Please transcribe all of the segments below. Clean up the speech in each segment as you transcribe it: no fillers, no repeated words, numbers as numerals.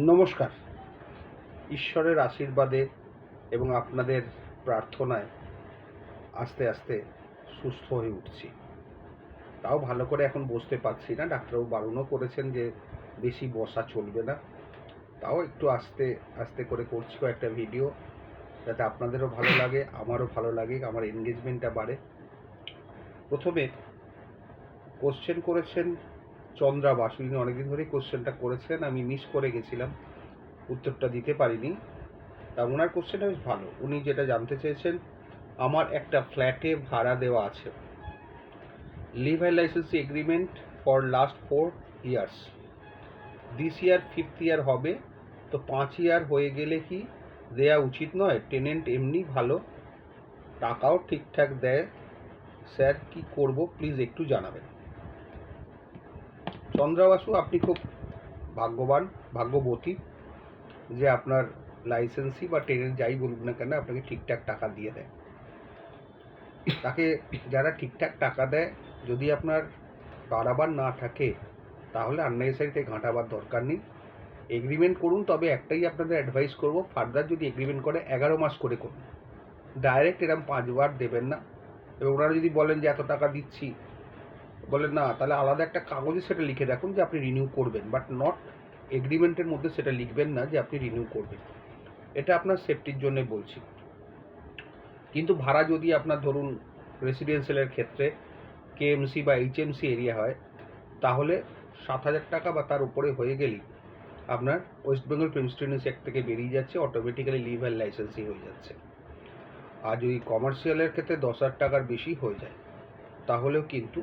নমস্কার। ঈশ্বরের আশীর্বাদে এবং আপনাদের প্রার্থনায় আস্তে আস্তে সুস্থ হয়ে উঠছি। তাও ভালো করে এখন বসতে পারছি না। ডাক্তারবাবু বারণও করেছেন যে বেশি বসা চলবে না। তাও একটু আস্তে আস্তে করে করছি কয়েকটা ভিডিও, যাতে আপনাদেরও ভালো লাগে, আমারও ভালো লাগে, আমার এনগেজমেন্টটা বাড়ে। প্রথমে কোশ্চেন করেছেন চন্দ্রা বাসু, তিনি অনেকদিন ধরেই কোশ্চেনটা করেছেন, আমি মিস করে গেছিলাম, উত্তরটা দিতে পারিনি। তা ওনার কোশ্চেনটা বেশ ভালো। উনি যেটা জানতে চেয়েছেন, আমার একটা ফ্ল্যাটে ভাড়া দেওয়া আছে, leave and licensee agreement for last 4 years, this year 5th year হবে, তো 5 ইয়ার হয়ে গেলে কি দেয়া উচিত নয়? টেনেন্ট এমনি ভালো, টাকাও ঠিকঠাক দেয়, স্যার কি করব প্লিজ একটু জানাবেন। চন্দ্রা বাসু, আপনি খুব ভাগ্যবান, ভাগ্যবতী যে আপনার লাইসেন্সি বা টেনেন্ট যাই বলুন না কেন আপনাকে ঠিকঠাক টাকা দিয়ে দেয়। তাকে যারা ঠিকঠাক টাকা দেয়, যদি আপনার বাড়াবার না থাকে তাহলে আননেসেসারিতে ঘাঁটাবার দরকার নেই। এগ্রিমেন্ট করুন, তবে একটাই আপনাদের অ্যাডভাইস করব, ফার্দার যদি এগ্রিমেন্ট করে 11 মাস করে করুন, ডাইরেক্ট এরকম 5 বার দেবেন না। এবং ওনারা যদি বলেন যে এত টাকা দিচ্ছি, বলেন না, তাহলে আলাদা একটা কাগজে সেটা লিখে রাখুন যে আপনি রিনিউ করবেন, বাট নট এগ্রিমেন্টের মধ্যে সেটা লিখবেন না যে আপনি রিনিউ করবেন। এটা আপনার সেফটির জন্য বলছি। কিন্তু ভাড়া যদি আপনার ধরুন রেসিডেন্সিয়ালের ক্ষেত্রে কেএমসি বা এইচএমসি এরিয়া হয়, তাহলে 7,000 টাকা বা তার উপরে হয়ে গেলেই আপনার ওয়েস্ট বেঙ্গল প্রিন্সটনের অ্যাক্ট থেকে বেরিয়ে যাচ্ছে, অটোমেটিক্যালি লিভ অ্যান্ড লাইসেন্সি হয়ে যাচ্ছে। আর যদি কমার্শিয়ালের ক্ষেত্রে 10,000 টাকার বেশি হয়ে যায়, তাহলেও কিন্তু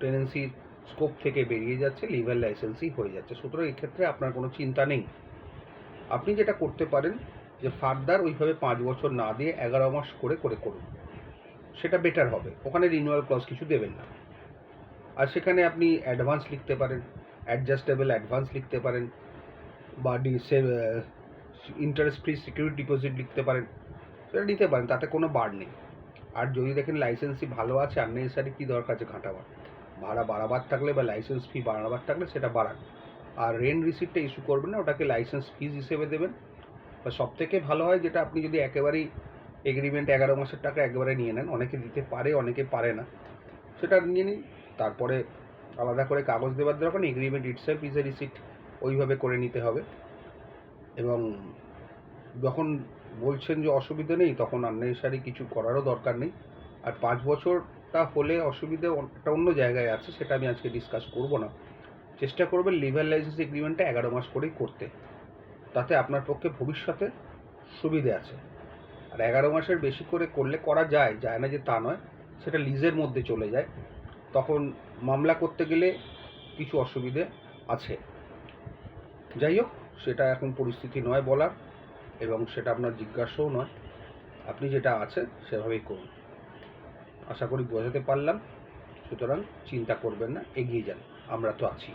টেনেন্সির স্কোপ থেকে বেরিয়ে যাচ্ছে, লিভ অ্যান্ড লাইসেন্সি হয়ে যাচ্ছে। সুতরাং এক্ষেত্রে আপনার কোনো চিন্তা নেই। আপনি যেটা করতে পারেন যে ফার্দার ওইভাবে 5 বছর না দিয়ে 11 মাস করে করুন, সেটা বেটার হবে। ওখানে রিনিউয়াল ক্লজ কিছু দেবেন না। আর সেখানে আপনি অ্যাডভান্স লিখতে পারেন, অ্যাডজাস্টেবল অ্যাডভান্স লিখতে পারেন, বা ইন্টারেস্ট ফ্রি সিকিউরিটি ডিপোজিট লিখতে পারেন, সেটা নিতে পারেন, তাতে কোনো বার নেই। আর যদি দেখেন লাইসেন্সই ভালো আছে, আননেসেসারি কী দরকার আছে ঘাঁটাবার, ভাড়া বাড়াবার থাকলে বা লাইসেন্স ফি বাড়াবার থাকলে সেটা বাড়ান। আর রেন্ট রিসিপ্টটা ইস্যু করবেন না, ওটাকে লাইসেন্স ফিজ হিসেবে দেবেন। বা সবথেকে ভালো হয় যেটা, আপনি যদি একেবারেই এগ্রিমেন্ট 11 মাসের টাকা একবারে নিয়ে নেন, অনেকে দিতে পারে অনেকে পারে না, সেটা নিয়ে নিন, তারপরে আলাদা করে কাগজ দেওয়ার দরকার নেই, agreement itself is a receipt, ওইভাবে করে নিতে হবে। এবং যখন বলছেন যে অসুবিধা নেই, তখন আননেসেসারি কিছু করারও দরকার নেই। আর 5 বছরটা হলে অসুবিধে একটা অন্য জায়গায় আছে, সেটা আমি আজকে ডিসকাস করব না। চেষ্টা করবেন লিভ অ্যান্ড লাইসেন্স এগ্রিমেন্টটা 11 মাস করেই করতে, তাতে আপনার পক্ষে ভবিষ্যতে সুবিধে আছে। আর 11 মাসের বেশি করে করলে করা যায়, যায় না যে তা নয়, সেটা লিজের মধ্যে চলে যায়, তখন মামলা করতে গেলে কিছু অসুবিধে আছে। যাই হোক, সেটা এখন পরিস্থিতি নয় বলার, এবং সেটা আপনার জিজ্ঞাসাও নয়। আপনি যেটা আছে সেভাবেই করুন। আশা করি বোঝাতে পারলাম। সুতরাং চিন্তা করবেন না, এগিয়ে যান, আমরা তো আছি।